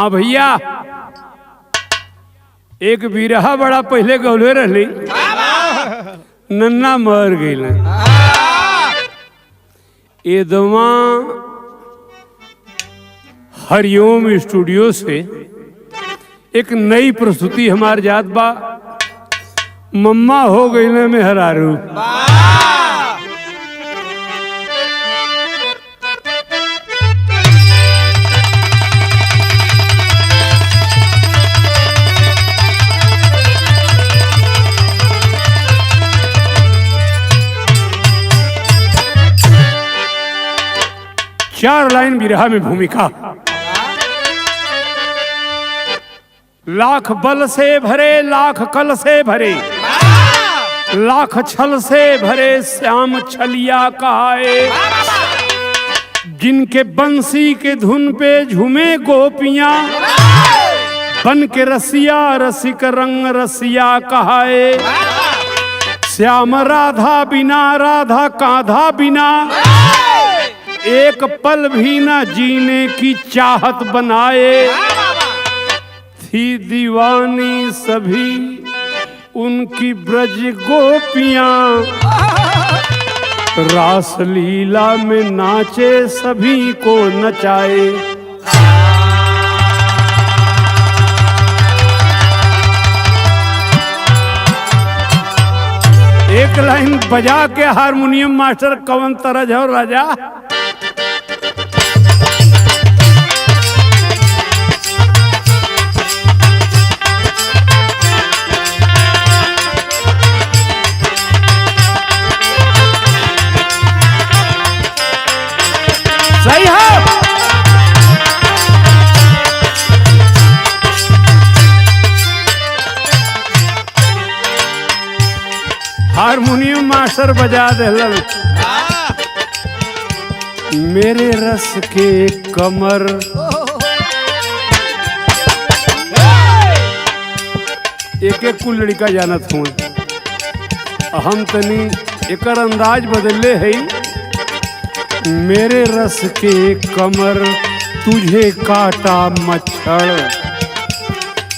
हाँ भैया, एक बिरहा बड़ा पहले गौले रही, नन्ना मर गई। एदमा हरिओम स्टूडियो से एक नई प्रस्तुति हमार जात बा, मम्मा हो गई न मेहरारू। चार लाइन बिरहा में भूमिका। लाख बल से भरे, लाख कल से भरे, लाख छल से भरे श्याम छलिया कहाए। जिनके बंसी के धुन पे झूमे गोपियां, बन के रसिया रसिक रंग रसिया कहाए। श्याम राधा बिना, राधा कांधा बिना, एक पल भी न जीने की चाहत बनाए। थी दीवानी सभी उनकी ब्रज गोपियां, रास लीला में नाचे सभी को नचाए। एक लाइन बजा के हारमोनियम मास्टर कवन तरज हो राजा। सही है। हारमोनियम मास्टर बजा देलन। मेरे रस के कमर, एक एक कुल लड़का जानत हूँ, हम तनी एकर अंदाज बदले है। मेरे रस के कमर तुझे काटा मच्छर,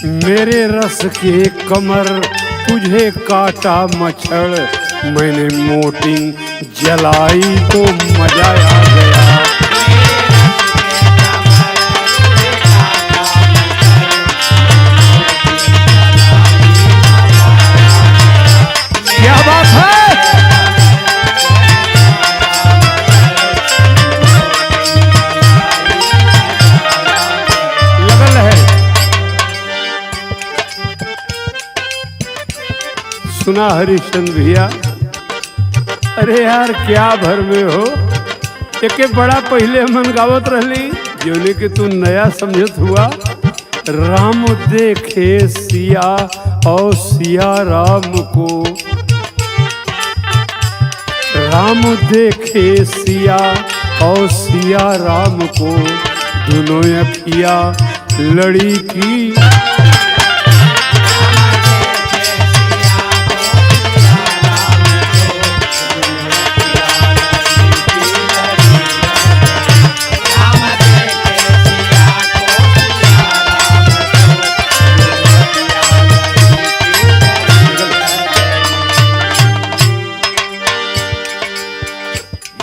मेरे रस के कमर तुझे काटा मच्छर। मैंने मोटिंग जलाई तो मजा आ गया। क्या बात है। सुना हरिश्चंद्र भैया, अरे यार क्या भर में हो। एक बड़ा पहले मन गावत रहली, जोने के तू नया समझत हुआ। राम देखे सिया और सिया राम को, राम देखे सिया और सिया राम को, दोनों अखिया लड़ी की।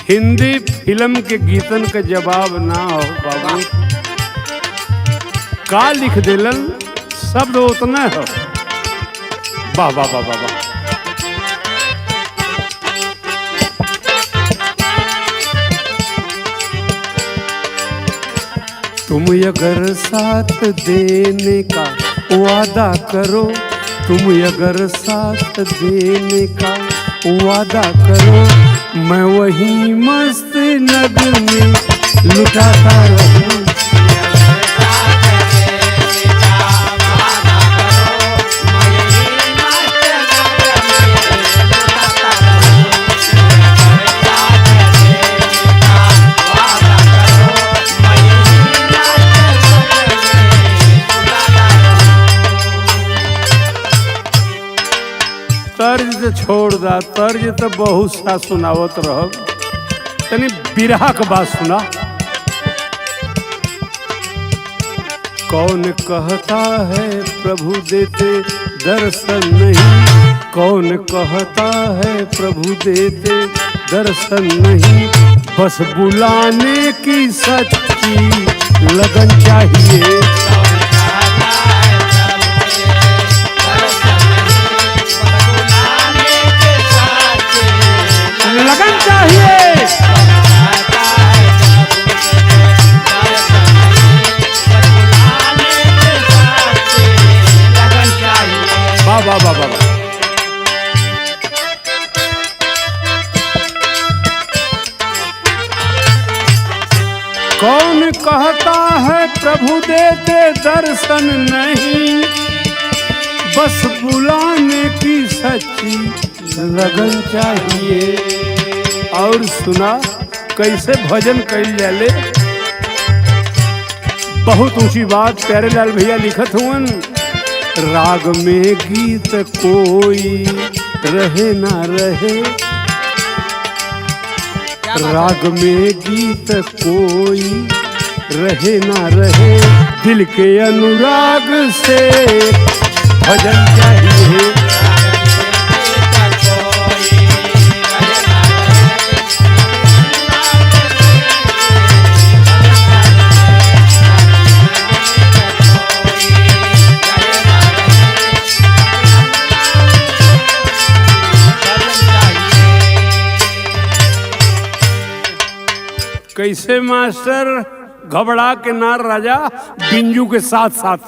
हिंदी फिल्म के गीतन का जवाब ना हो बाबू। का लिख देलन, शब्द उतना हो। वाह वाह वाह वाह। तुम अगर साथ देने का वादा करो, तुम अगर साथ देने का वादा करो, मैं वही मस्त नगर में लुटाता रहूं। तर्ज से छोड़ दा, तर्ज तो बहुत सा सुनावत रह। तनी बिरहा के बात सुना। कौन कहता है प्रभु देते दर्शन नहीं, कौन कहता है प्रभु देते दर्शन नहीं, बस बुलाने की सच्ची लगन चाहिए। लगन चाहिए। वाह वाह वाह वाह। कौन कहता है प्रभु देते दर्शन नहीं, बस बुलाने की सच्ची लगन चाहिए। और सुना कैसे भजन कैल जाले। बहुत ऊंची बात प्यारे लाल भैया लिखत हुवन। राग में गीत कोई रहे ना रहे, राग में गीत कोई रहे ना रहे, दिल के अनुराग से भजन चाहिए। कैसे मास्टर घबरा के नार राजा बिंजू के साथ साथ।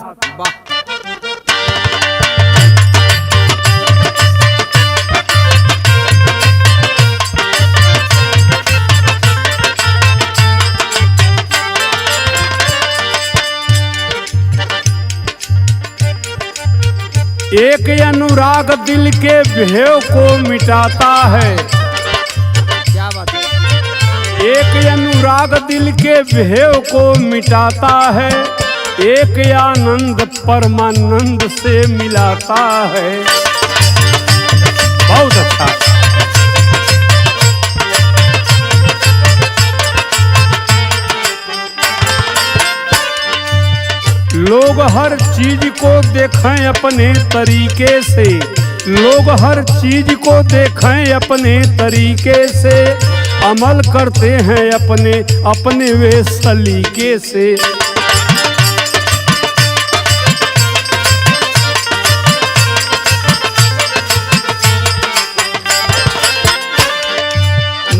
एक अनुराग दिल के भेव को मिटाता है, क्या बात है। एक अनुराग दिल के भेव को मिटाता है, एक आनंद परमानंद से मिलाता है। बहुत अच्छा। लोग हर चीज को देखें अपने तरीके से, लोग हर चीज को देखें अपने तरीके से, अमल करते हैं अपने अपने वे सलीके से।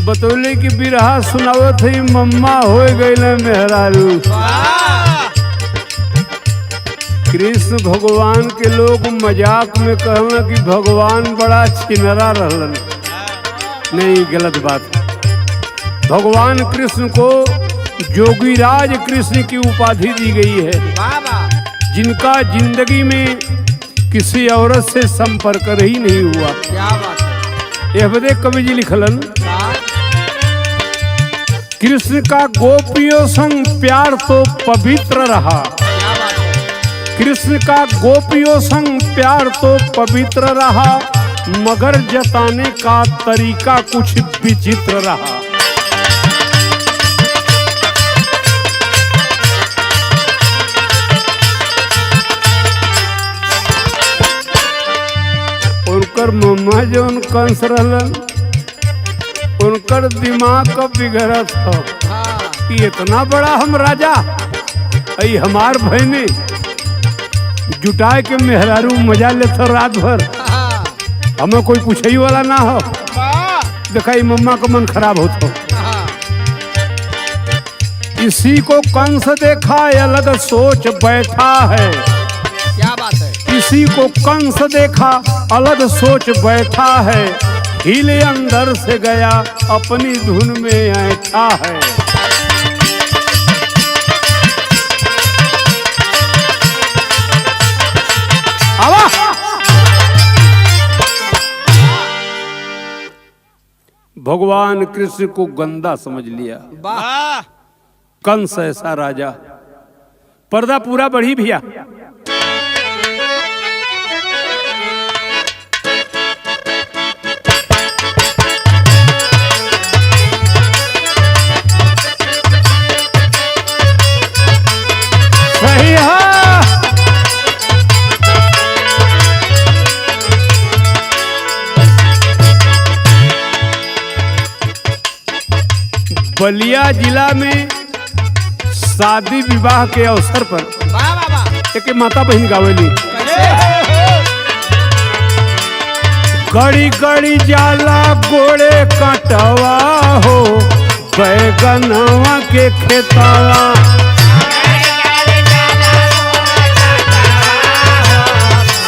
बतौले की बिरहा सुनावत है मम्मा हो गई मेहरारू। कृष्ण भगवान के लोग मजाक में कहना कि भगवान बड़ा छिनरा रहलन। नहीं, गलत बात। भगवान कृष्ण को जोगीराज कृष्ण की उपाधि दी गई है, जिनका जिंदगी में किसी औरत से संपर्क ही नहीं हुआ। क्या बात है। यह बदे कवि जी लिखलन। कृष्ण का गोपियों संग प्यार तो पवित्र रहा, कृष्ण का गोपियों संग प्यार तो पवित्र रहा, मगर जताने का तरीका कुछ विचित्र रहा। उनकर मम्मा जौन कंस रहलन, उनकर दिमाग कब बिगड़त हो कि इतना बड़ा हम राजा, आई हमार बहने जुटाए के मेहरारू मजा लेते रात भर, हमें कोई पूछे वाला ना हो। देखा मम्मा का मन खराब होता। इसी को कंस देखा अलग सोच बैठा है, क्या बात है। इसी को कंस देखा अलग सोच बैठा है, हिले अंदर से गया अपनी धुन में ऐठा है। आवा भगवान कृष्ण को गंदा समझ लिया। वाह। कंस ऐसा राजा। पर्दा पूरा बढ़ी भैया। सही है। बलिया जिला में शादी विवाह के अवसर पर वाह वाह वाह एक माता बहन गावेली, गड़ी गड़ी जाला गोड़े कटवा हो बैगनवा के खेतवा।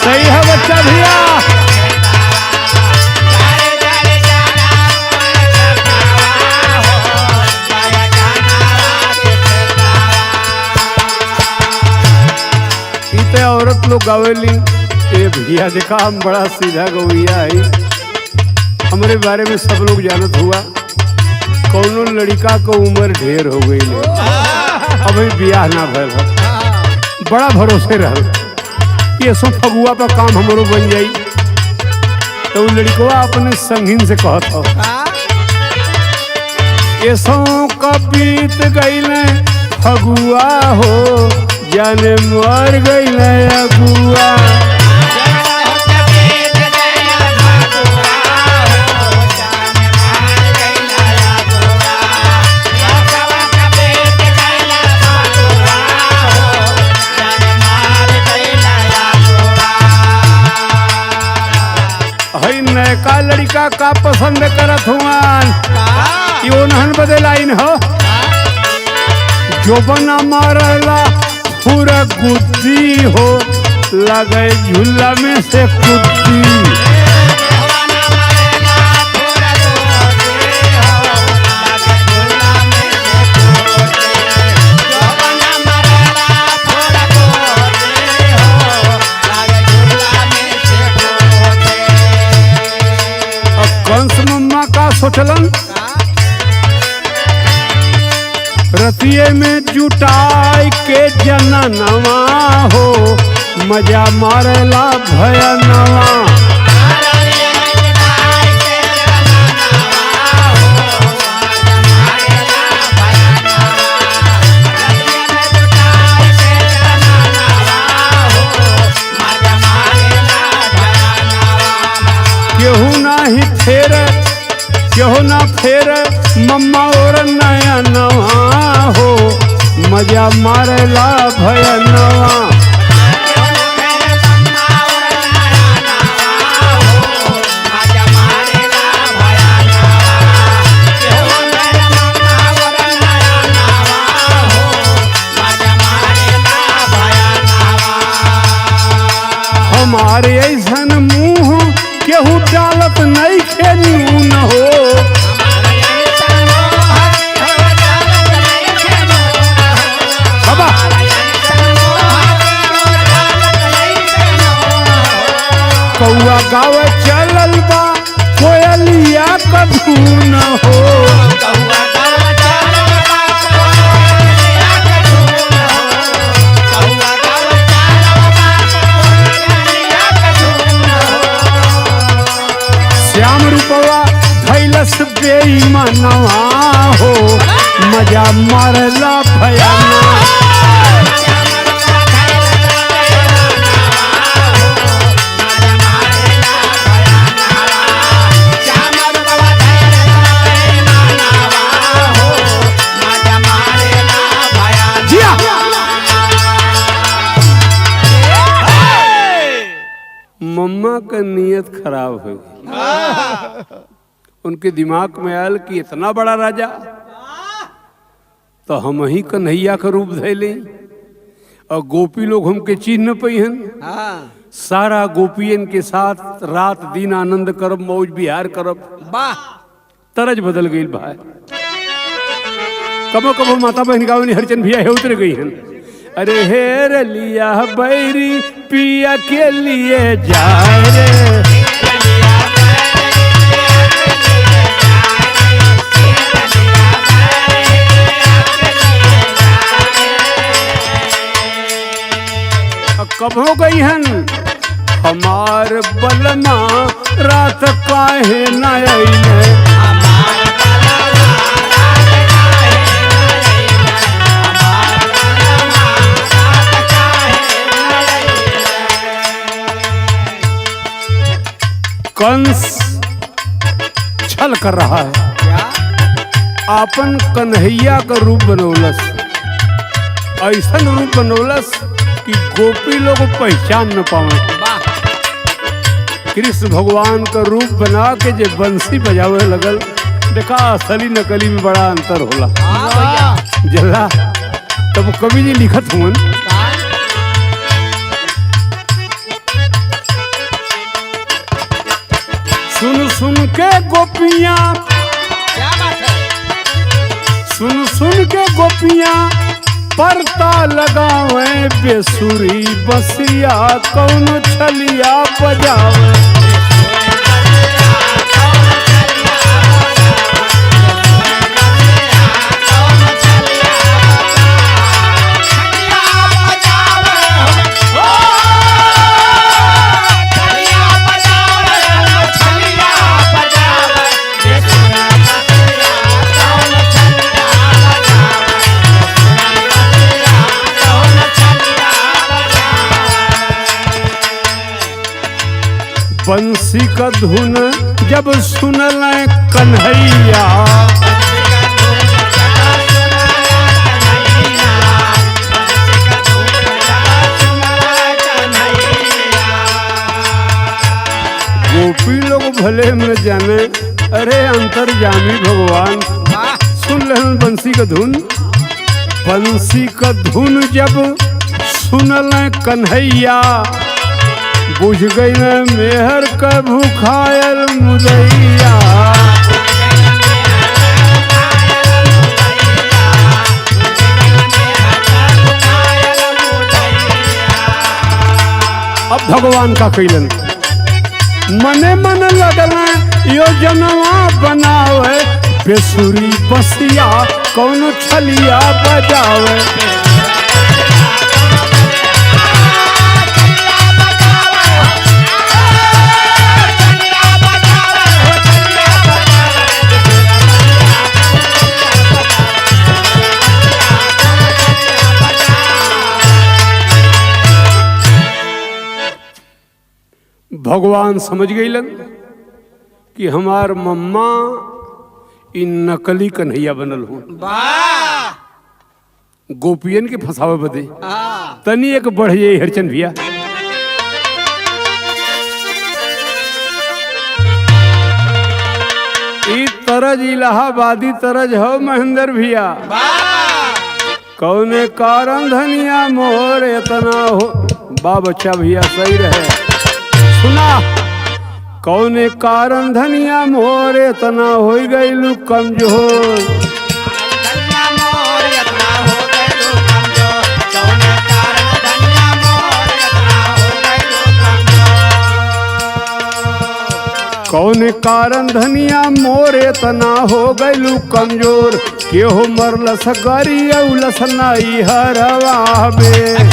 सही है बच्चा भैया। इते औरत लोग गावेली, ए भैया देखा हम बड़ा सीधा गवैया है, हमारे बारे में सब लोग जानत हुआ। कौनो लड़का को उम्र ढेर हो गई ले, अभी बियाह ना भइल हो, बड़ा भरोसे रहल ये सो फगुआ पर काम हमरो बन जाई। तो लड़कवा अपने संगीन से कहत हो, ये सो कब बीत गईल फगुआ हो, जाने मर गईल अगुआ। नयका लड़का का पसंद करत हुआन, यो नहन बदे लाइन हो, जो बना मारला पूरा गुद्दी हो, लगे झूला में से कुद्दी। कंस मम्मा का सोचलन, रतिये में जुटाई के जननवा हो, मजा मारेला भयनवा। केहू ना फेर मम्मा और नया नवा हो, मजा मारेला भयनवा। हमारे ऐसन मुँह केहू डालत नहीं खेनी न हो, कौआ गाँव चलल बा कोयलिया कभू न हो। श्याम रूपवा धैलस बेईमानवा हो, मजा मारला भयाना। मम्मा का नियत खराब हो गई, उनके दिमाग में आयल कि इतना बड़ा राजा तो हम ही कन्हैया का रूप धैले, और गोपी लोग हमके चिन्ह न पहिन। सारा गोपियन के साथ रात दिन आनंद करब, मौज बिहार करब। वाह, तरज बदल गई भाई। कबो कबो माता बहन गावनी हरिचंद भैया है उतर गई हन, अरे हेर लिया बैरी पिया के लिए जाए रे। कब हो गई हन हमार बलमा रात काहे न आइले। कंस छल कर रहा है, आपन कन्हैया का रूप बनौलस, ऐसन रूप बनौलस कि गोपी लोग पहचान न पावे। वाह कृष्ण भगवान का रूप बना के जे बंसी बजावे लगल, देखा असली नकली में बड़ा अंतर होला। हाँ भैया जला तब कवि जी लिखत हुन, का सुन सुन के गोपियां, क्या बात है। सुन सुन के गोपियां परता लगावे, बेसुरी बसिया कौन छलिया बजावे। बंसी का धुन जब सुनल कन्हैया, गोपी लोग भले न जाने, अरे अंतर्यामी भगवान वाह सुन लेन बंसी का धुन। बंसी का धुन जब सुनल कन्हैया, बुझ गई न मेहर का भूखायल मुदैया। अब भगवान का कैलन, मने मन लगल योजनवा बनावे, बेसुरी बसिया कौन छलिया बजावे। भगवान समझ गईलन कि हमार मम्मा इन नकली कन्हैया बनल हो, वाह गोपियन के फंसावे बदे। हाँ तनी एक बढ़ जाई हरचंद भैया। ई तरज इलाहाबादी तरज हो महेंद्र भैया। वाह कौने कारण धनिया मोर इतना हो, बा बच्चा भैया सही रहे सुना। कौने कारण धनिया मोर इतना हो गईलू कमजोर, कौने कारण धनिया मोर इतना हो गईलू कमजोर। केहो मरलस गरी औलस नाई हरवा में,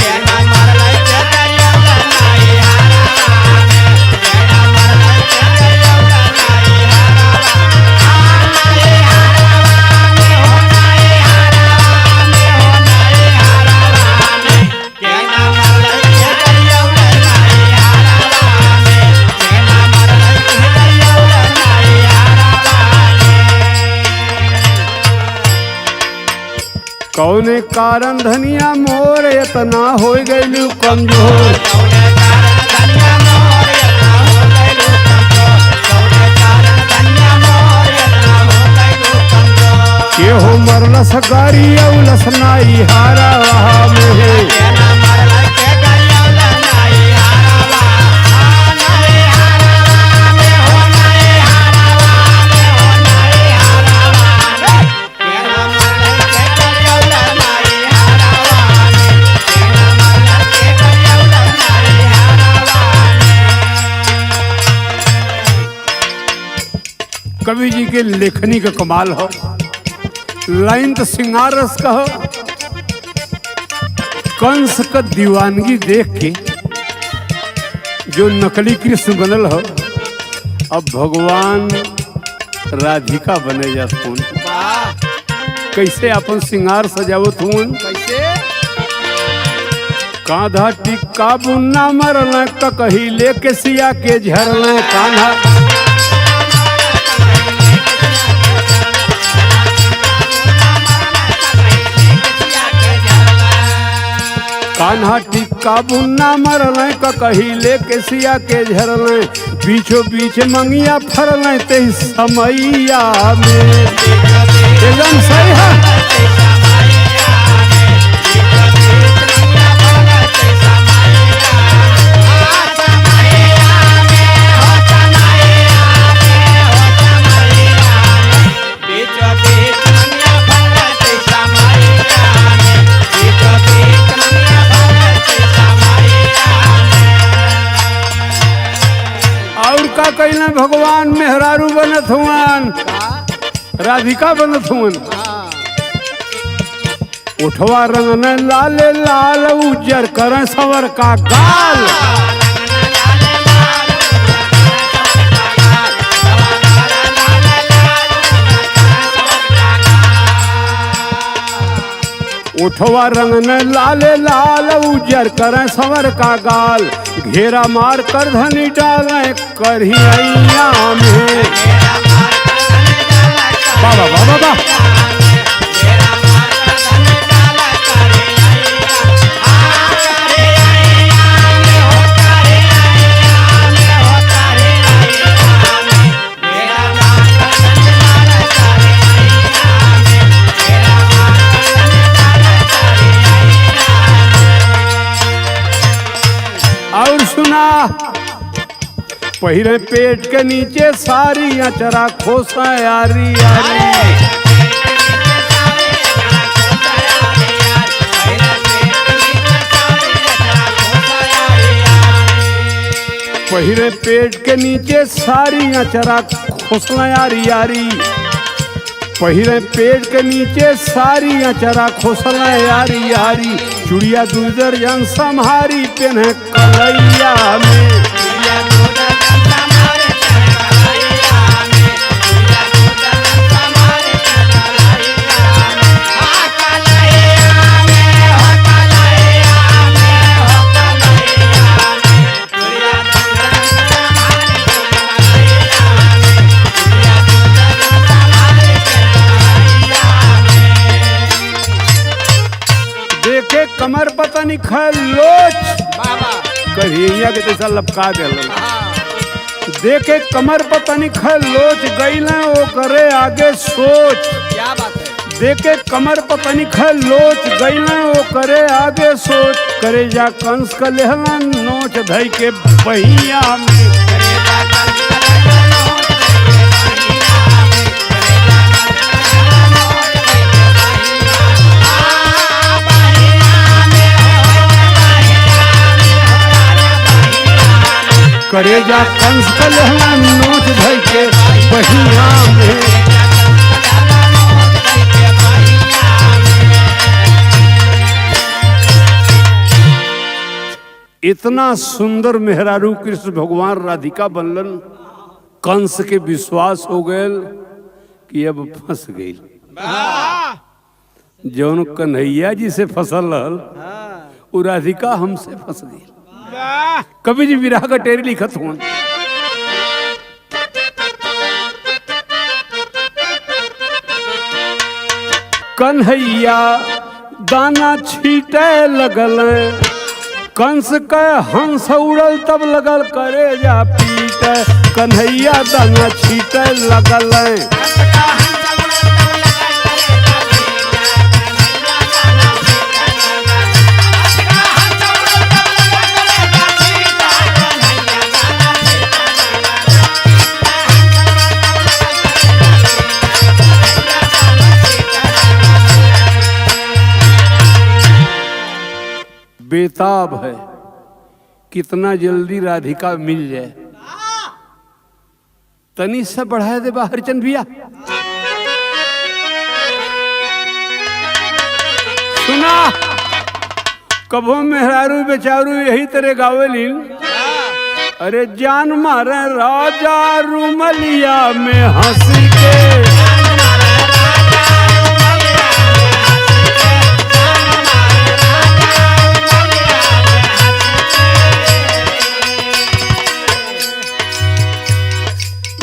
कौने कारण धनिया मोर इतना हो गईलू कमजोर। केहो मरलस गारी औलस नाई हारा में, कवि जी के लेखनी का कमाल हो। लाइन तो सिंगार रस का हो। कंस का दीवानगी देख के जो नकली कृष्ण बनल हो, अब भगवान राधिका बने जात हूँ। वाह कैसे अपन सिंगार सजावत हूँ। कैसे कांधा टिक्का बुन्ना मरल कही लेके सिया के झरल कान्हा, काबू ना मरल का कही लेके सिया के झरल बीचों बीच मंगिया फरल ते समैया में एकदम सही है। का कहना भगवान मेहरारू बनत हुआन राधिका बनत हुआन उठवा रंग न लाले लाल उज्जर कर सवर का गाल उठवा रंग न लाले लाल उज्जर कर सवर का गाल घेरा मार कर धनी डाले करहिया में बाबा बाबा बा और सुना पहिरे पेट के नीचे सारी अचरा खोसा यारी यारी पहिरे पेट के नीचे सारी अचरा खोसला यारी यारी पहिरे पेट के नीचे सारी अचरा खोसला यारी यारी चुड़िया दू दर्जन सम्हारी पेन्हे कलैया में देखे कमर पता नहीं खा लोच कहिया के जैसा लपका दे देखे कमर पता नहीं खा लोच गई वो करे आगे सोच क्या बात है देखे कमर पता नहीं खा लोच गई वो करे आगे सोच करे जा कंस का लेहला नोच धई के बहिया में करे जा कंस का लेहला नोच धई के बहिया में इतना सुंदर मेहरारू कृष्ण भगवान राधिका बनलन कंस के विश्वास हो गए कि अब फंस गई जौन कन्हैया जी से फसल रहल वो राधिका हमसे फंस गई कभी जी विराह का टेरी लिखत हुआ कन्हैया दाना छीटे लगल कंस के हंस उड़ल तब लगल करे जा पीट कन्हैया दाना छीटे लगल बेताब है कितना जल्दी राधिका मिल जाए तनी से बढ़ा दे हरिचंद भैया सुना कबो मेहरारू बेचारू यही तरह गावेलीन अरे जान मारे राजा रुमलिया में हंसी के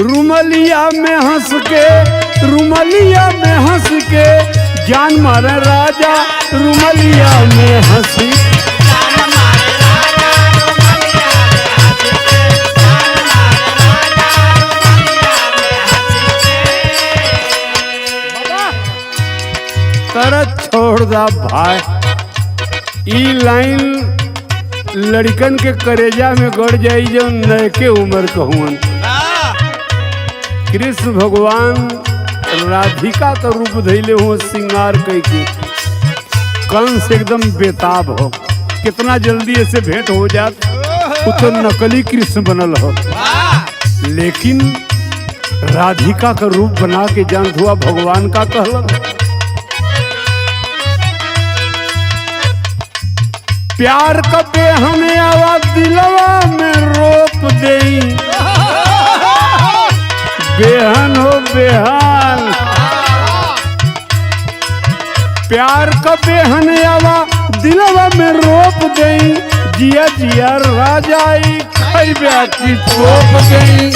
रुमलिया में हंस के रुमलिया में हंस के जान मारे राजा रुमलिया में हंसी मोरा भाई। ई लाइन लड़कन के करेजा में गड़ जाई जो नयके उम्र कहून। कृष्ण भगवान राधिका का रूप धैले हो श्रृंगार करके। कंस एकदम बेताब हो, कितना जल्दी ऐसे भेंट हो जात। वो तो नकली कृष्ण बनल हो, लेकिन राधिका का रूप बना के जान हुआ भगवान का कहलन। प्यार का बेहने आवा दिलवा में रोप देई। बेहन हो बेहन, प्यार का बेहन आवा दिलवा में रोप देई। जिया जिया राजाई खैबा की तोप गई।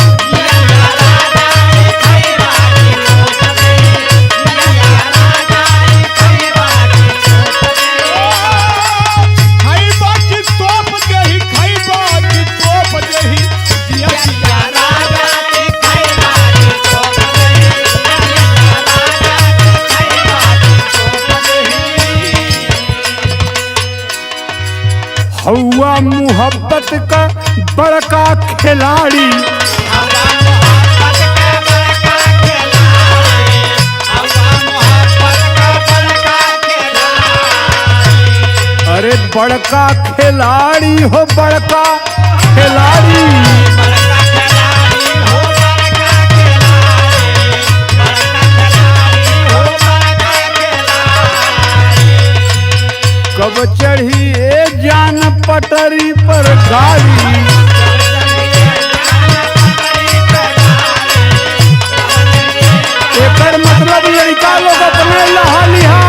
हवा मोहब्बत का बड़का खिलाड़ी। अरे बड़का खिलाड़ी हो, बड़का खिलाड़ी। कब चढ़ी ए जान पटरी पर गाड़ी। एकर मतलब लड़का लोग अपने लहा लिहा।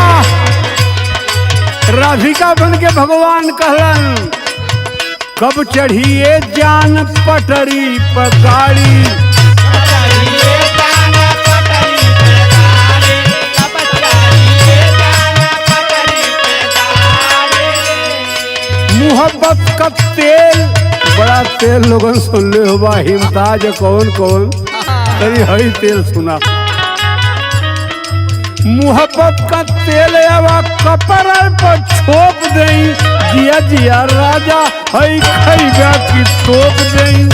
राधिका बन के भगवान कहलन, कब चढ़ी ए जान पटरी पर गाड़ी। मोहब्बत का तेल, बड़ा तेल लोगन सुन ले होगा। हिमताज कौन कौन तरी हई तेल सुना। मोहब्बत का तेल आवा कपड़ा पर छोप देई। जिया जिया राजा हई खैबा की तोप देई।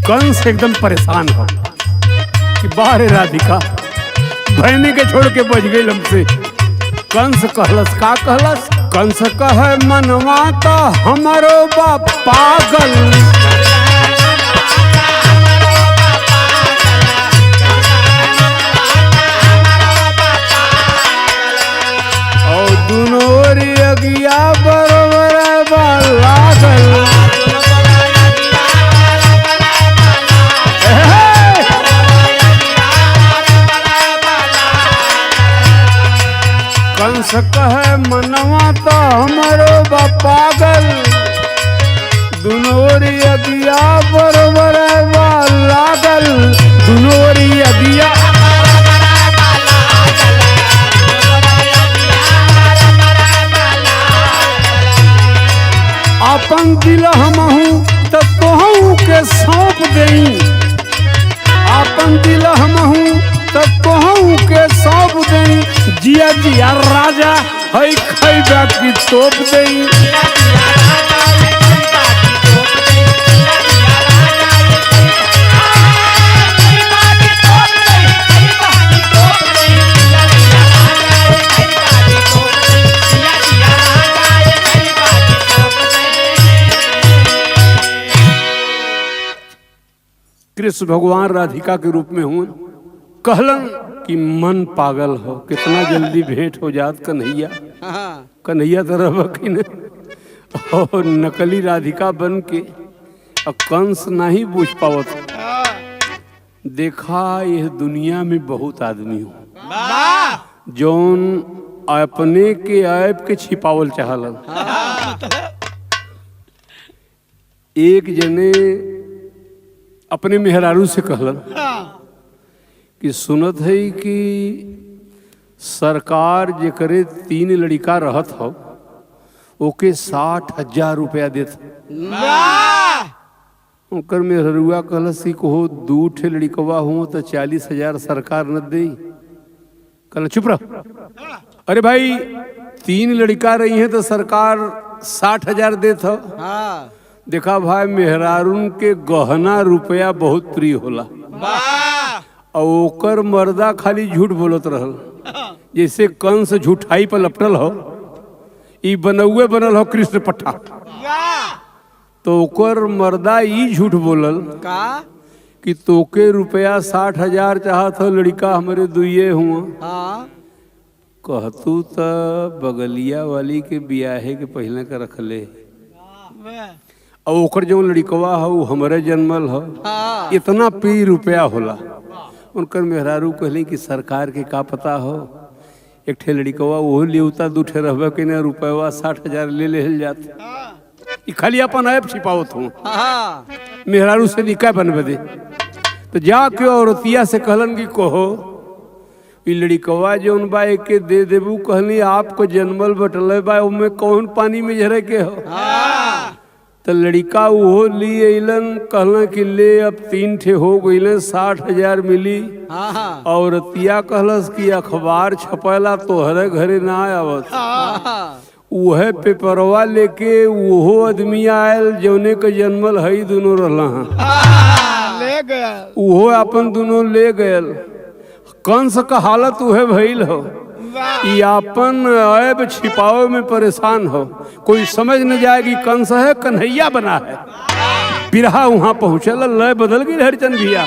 कंस एकदम परेशान हो कि बाहर राधिका बहनी के छोड़ के बच गई हमसे। कंस कहलस का कहलस? कंस कहे मनवा तो हमारो बा पागल। और दोनों अगिया बरोबर बा लागल। कंस कहे मनवा तो हमारो बा पागल। दुनोरी अगिया बरोबर बा लागल। दुनोरी अगिया अपन दिल हमहू तो तोहू के सौंप देई। अपन दिल हमहू तो तोहू के सौंप देई। जिया जिया राजा हई खैबा की तोप देई। कृष्ण भगवान राधिका के रूप में हूँ। कहलन कि मन पागल हो, कितना जल्दी भेंट हो जात कन्हैया। कन्हैया तो रह कि न, और नकली राधिका बन के कंस नहीं बुझ पावत। देखा यह दुनिया में बहुत आदमी हो जौन अपने के ऐप के छिपावल चाहलन। एक जने अपने मेहरारू से कहलन कि सुनत है कि सरकार जेकरे 3 लड़का रहत हो ओके 60,000 रुपया देत। ओकर मेहरुआ कहलस कि कहो 2 ठे लड़कवा हो तो 40,000 सरकार न दे। कहला चुप रह, अरे भाई 3 लड़का रही हैं तो सरकार 60,000 देत हो। देखा भाई मेहरारून के गहना रुपया बहुत प्रिय होला और ओकर मर्दा खाली झूठ बोलत रहल, जैसे कंस झूठाई पर लपटल हो, ई बनौए बनल हो कृष्ण पट्टा। तो ओकर मर्दा ई झूठ बोलल का कि तोके रुपया 60,000 चाहत हो, लड़का हमारे दुइये हुआ। कहतू त बगलिया वाली के बियाहे के पहले का रखले और ओकर जो लड़कवा हो हमरे जन्मल हो, इतना पी रुपया होला। उनकर मेहरारू कहली कि सरकार के का पता हो, एक ठे लड़कवा वो लियोता 2 ठे रहबे के न रुपया 60,000 ले लेहल जात। ई खाली अपन ऐप छिपावत हूँ, मेहरारू से निकाय बनबे दे। तो जाके औरतिया से कहलन कि कहो ई लड़कवा जौन बा एके दे देबू। कहली आपको जन्मल बटले बा उमे कौन पानी में झरे के हो। तो लड़का वो ली अलन, कहलन कि ले अब 3 ठे हो गईले 60,000 मिली। औरतिया कहलस कि अखबार छपेला तोहरे घरे ना आवत, वह पेपरवा लेके वो आदमी आयल जौने के जन्मल हई दोनों रहला ले गया, वो अपन दोनों ले गयल। कंस का हालत उहे भइल हो, ई अपन ऐब छिपावे में परेशान हो। कोई समझ न जाएगी कंस है कन्हैया बना है। बिरहा वहां पहुंचल, लय बदल गई हरिचंद भैया।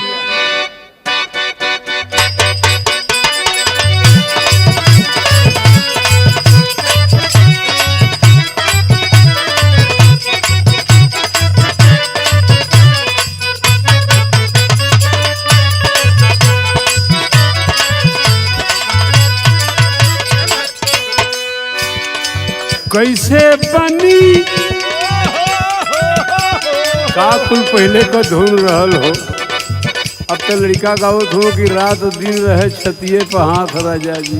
कैसे बनी का कुल पहले का धुन रहल हो। अब तो लड़का गावत हो कि रात दिन रहे छतिये पर हाथ राजा जी,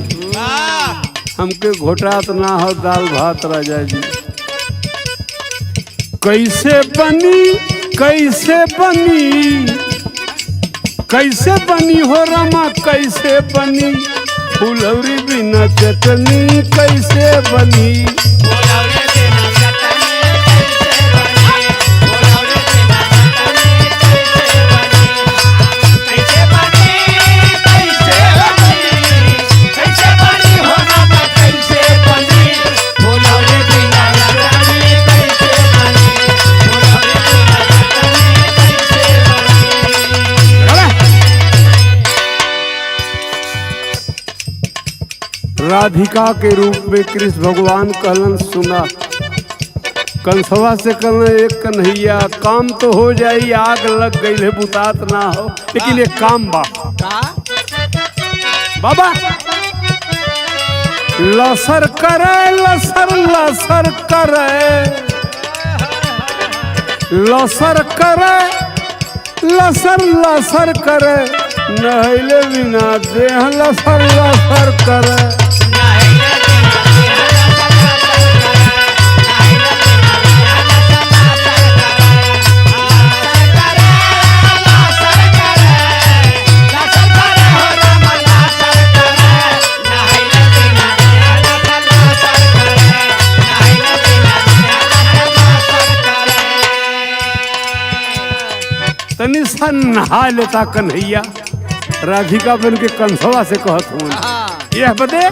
हमके घोटात ना हो दाल भात राजा जी। कैसे बनी कैसे बनी कैसे बनी हो रमा, कैसे बनी फुलौरी बिना चटनी, कैसे बनी राधिका के रूप में कृष्ण भगवान कहलन सुना। कंसवा से कहलन एक कन्हैया काम तो हो जाई, आग लग गई है बुतात ना हो, लेकिन एक काम बा बाबा। लसर करे लसर लसर करे, लसर करे लसर लसर करे, नहले बिना देह लसर लसर करे। तनी सा नहा लेता कन्हैया, राधिका बन के कंसवा से कहत हूँ यह बदे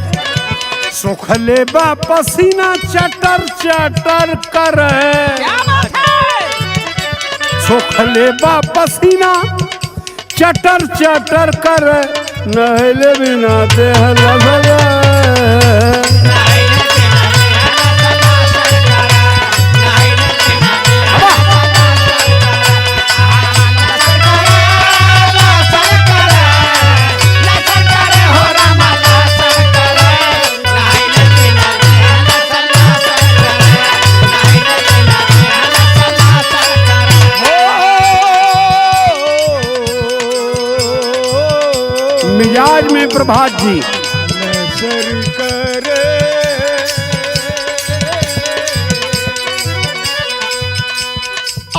सोखले बा पसीना चटर चटर कर, सोखले बा पसीना चटर चटर कर, नहले बिना देह लसर। प्रभात जी। नजर करे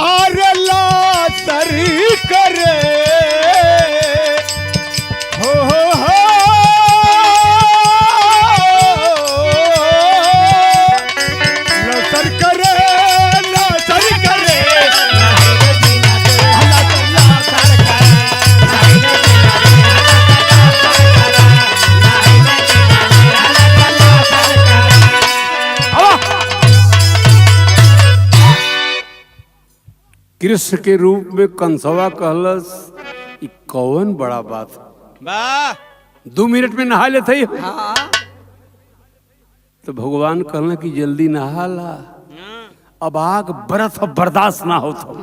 और लासर करे हो लासर करे लासर करे कृष्ण के रूप में कंसवा कहलस ई कौन बड़ा बात। वाह 2 मिनट में नहा लेते ही। हाँ तो भगवान कहला कि जल्दी नहा ला, अब आग बरस बर्दाश्त ना हो तो।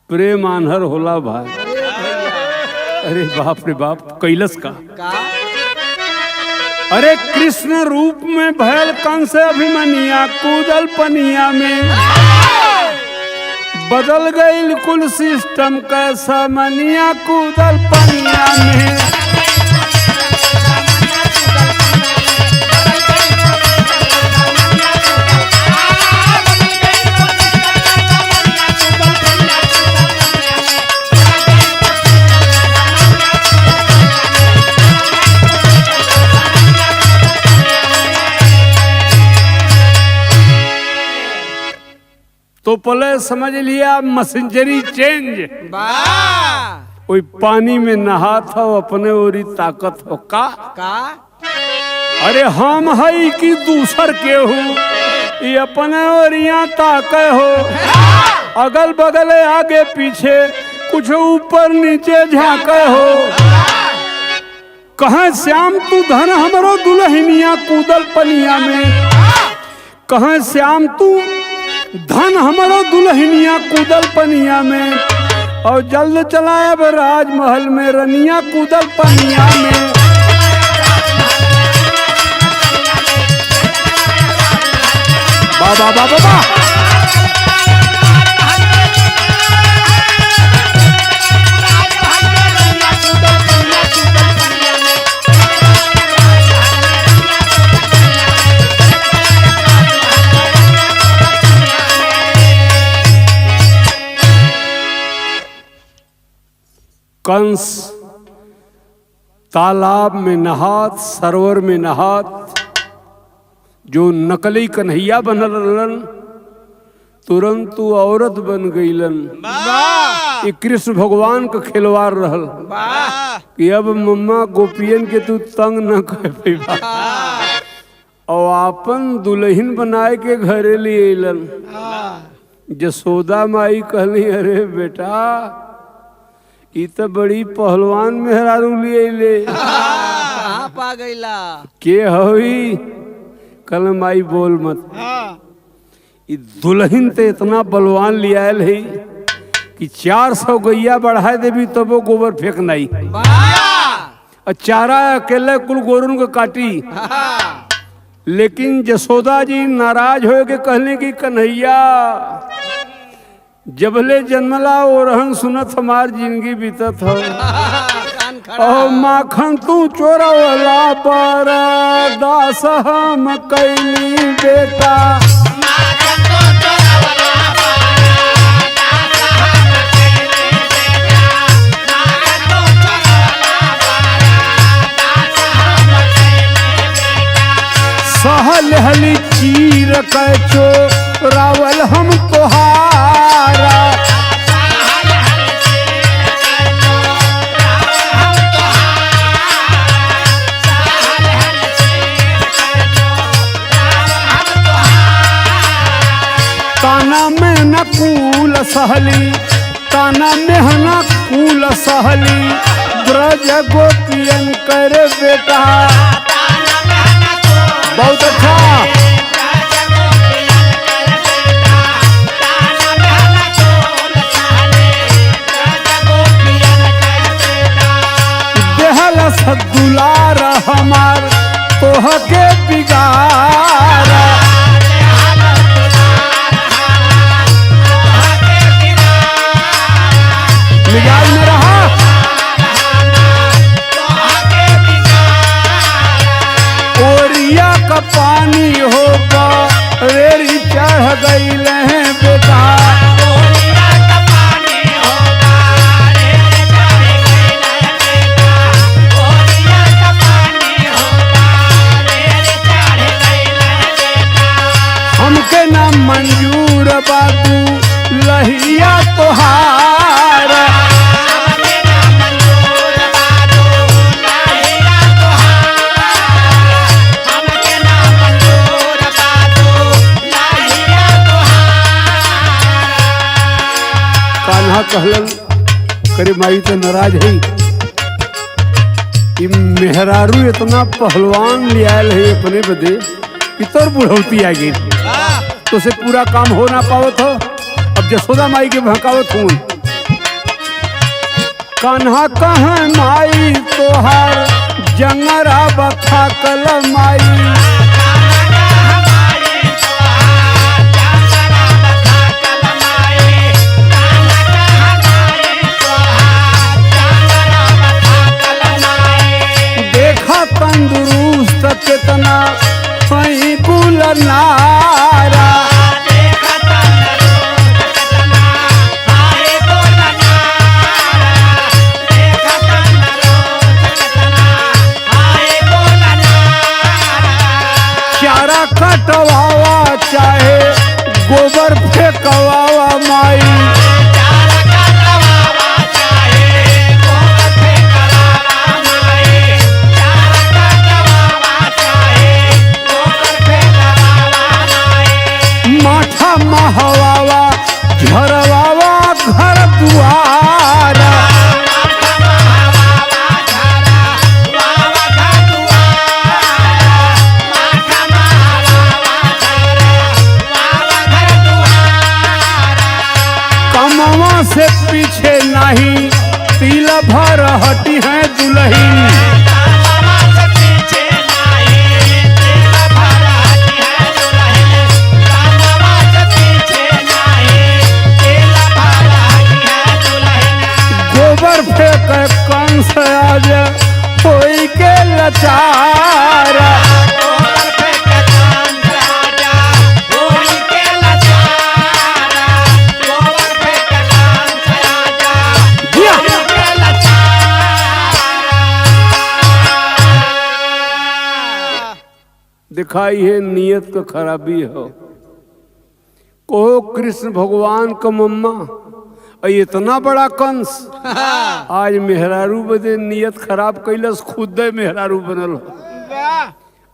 प्रेम आन्हर होला भाई। अरे बाप रे बाप कैलस का। अरे कृष्ण रूप में भयल कंस अभिमनिया कूदल पनिया में, बदल गई कुल सिस्टम कैसा मनिया कूदल पनिया में। तो पहले समझ लिया मैसेंजरी चेंज। कोई पानी में नहा था अपने ओरी ताकत हो का। अरे हम है कि दूसर के हो ये अपने ओरिया ताके हो, अगल बगल आगे पीछे कुछ ऊपर नीचे झाके हो। कहे श्याम तू धन हमरो दुल्हनिया कूदल पनिया में, कहे श्याम तू धन हमारो दुल्हनिया कूदल पनिया में, और जल्द चलाए राजमहल में रनिया कूदल पनिया में। बाबा बाबा बाबा कंस तालाब में नहात, सरोवर में नहात, जो नकली कन्हैया बनल रहलन तुरंत तू औरत बन गईलन। ये कृष्ण भगवान का खिलवाड़ रहल कि अब मम्मा गोपियन के तू तंग न कर पैबा, और आपन दुल्हन बनाए के घरे ले अलन। जसोदा माई कहली अरे बेटा ई तो बड़ी पहलवान मेहरारू ले पा गईला के हई। कल माई बोल मत, ई दुल्हन ते इतना बलवान लियाल है कि 400 गैया बढ़ाए देवी तब वो गोबर फेंक नहीं, और चारा अकेले कुल गोरुन को काटी। लेकिन जसोदा जी नाराज हो के कहने की कन्हैया जबले जन्मला वो रहन सुनत हमार जिंदगी बीतत हो, ओ माखन तू चोरवला पर दास हम कैली बेटा। सहल हली चीर के चोरावल हम तोहारा, ताना में न कूल सहली, ताना में न कूल सहली, ब्रज गोपियन कर बेटा। बहुत अच्छा। देहल सदुलार हमार तोह के बिगार, मिजाज में रहा। का पानी हो रेड़ी चढ़ गईल है बेटा। हमके ना मंजूर बाबू लहिया तोहार। कान्हा कहलन करे माई तो नाराज है। कि मेहरारू इतना पहलवान ले आयल है अपने बदे कि तोर बुढ़ौती आ गई तो से पूरा काम हो ना पावत हो। अब जसोदा माई के भड़कावत हूँ। कान्हा कहाँ माई तोहार जंगरा बथा कल माई। देखा तंदुरुस्त कितना वही कुल नारा। चारा कटवावा चाहे गोबर फेंकवावा माई। माठा महवावा झरवावा घर दुआरा। कमवा से पीछे नहीं तिल भर हटी है दुल्ही। गोबर फेंक कंस आज कोई के लचारा। दिखाई है नियत का खराबी हो। को कृष्ण भगवान का मम्मा इतना बड़ा कंस आज मेहरारू बदे नियत खराब कैलस खुद मेहरारू बनल।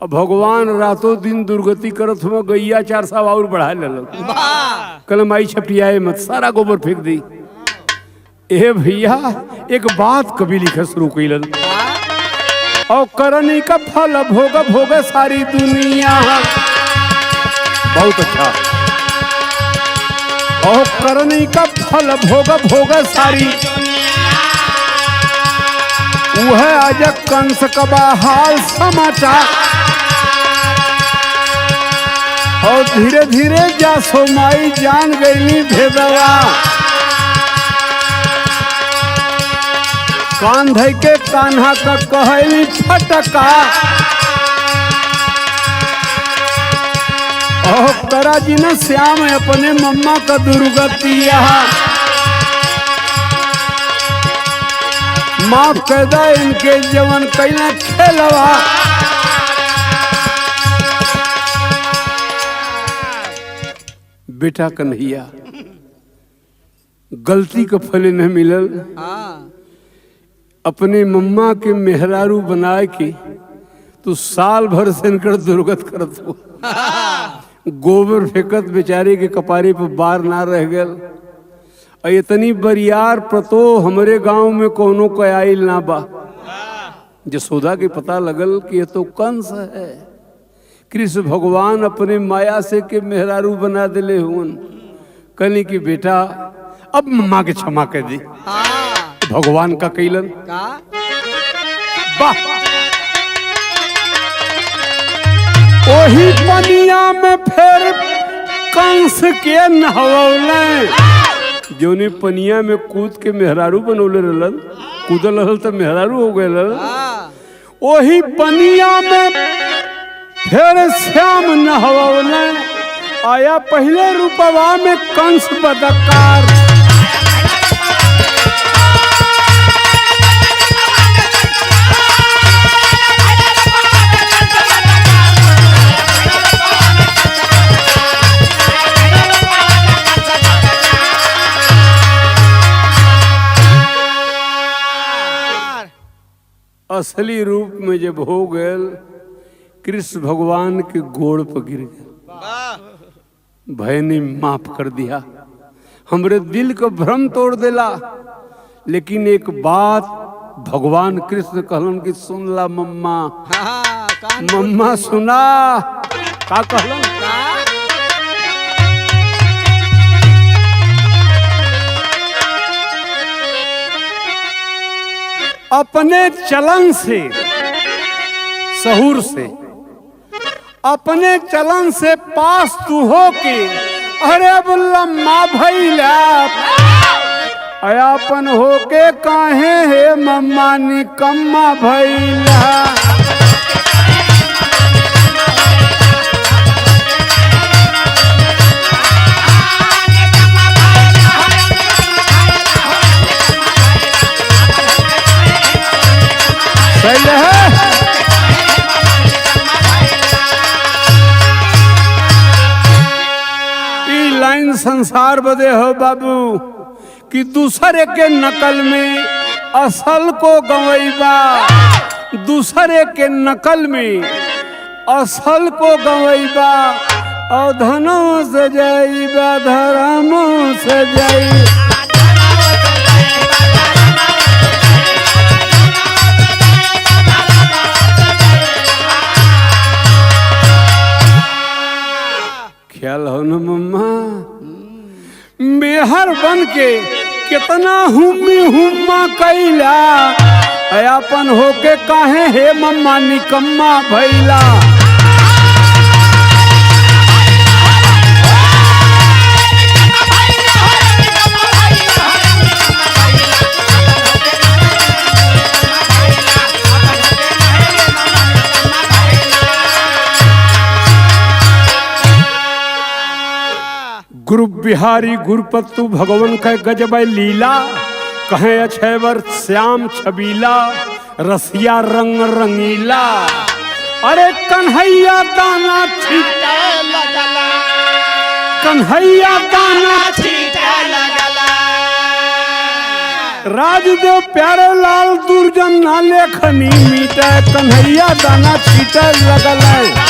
अब भगवान रातों दिन दुर्गति करत हुआ गैया 4 साव और बढ़ा ले। कल माई छपियाए मत सारा गोबर फेंक दी। ए भैया एक बात कभी लिखे शुरू कैलन। और करनी का फल भोग भोग सारी दुनिया। बहुत अच्छा। और करनी का फल भोग भोग सारी वह आज कंस का हाल समाचार। और धीरे धीरे जासो माई जान गई भेदवा। कान धई के कान्हा का कहली फटका। और करा जी न श्याम अपने मम्मा का दुर्गतिया। माफ कर दा इनके जवन कैला खेलवा। बेटा कन्हैया गलती का फल न मिलल। अपने मम्मा के मेहरारू बनाए के तू साल भर से इनकर दुर्गत करत हो। गोबर फेंकत बेचारे के कपारे पर बार ना रह गल। इतनी बरियार प्रतो हमरे गांव में कोनो को आइल ना बा। जसोदा के पता लगल कि ये तो कंस है। कृष्ण भगवान अपने माया से के मेहरारू बना दिले हुन। कहनी कि बेटा अब मम्मा के क्षमा कर दी। भगवान का कैलन वाह। ओही पनिया में फिर कंस के नहवौले। जोनी पनिया में कूद के मेहरारू बनौले रहलन। कूदल रहल तो मेहरारू हो गए। ओही पनिया में फिर श्याम नहवौले आया पहले रूपवा में कंस बदकार। असली रूप में जब हो गए कृष्ण भगवान के गोड़ पर गिर गए। भय ने माफ कर दिया, हमरे दिल को भ्रम तोड़ देला। लेकिन एक बात भगवान कृष्ण कहलन कि सुन ला मम्मा। मम्मा सुना का कहलन का? अपने चलन से सहूर से अपने चलन से पास तू हो के अरे बोला माँ भैला अयापन हो के काहे है मम्मा निकम्मा भैला। सही है। ई लाइन संसार बदे हो बाबू कि दूसरे के नकल में असल को गंवैबा, दूसरे के नकल में असल को गंवैबा और धनों से जाइबा धर्मों से जाई। ख्याल हो न मम्मा, बेहर बन के कितना हुम्मी हुम्मा कैला अयापन होके काहे हे मम्मा निकम्मा भैला। गुरु बिहारी गुरुपत्तु भगवान का गजब लीला कहे अछैवर श्याम छबीला रसिया रंग रंगीला। अरे कन्हैया दाना छीटे लगला, कन्हैया दाना छीटे लगला। राजदेव प्यारे लाल दुर्जन ना लेखनी मीटे कन्हैया दाना छीटे लगला।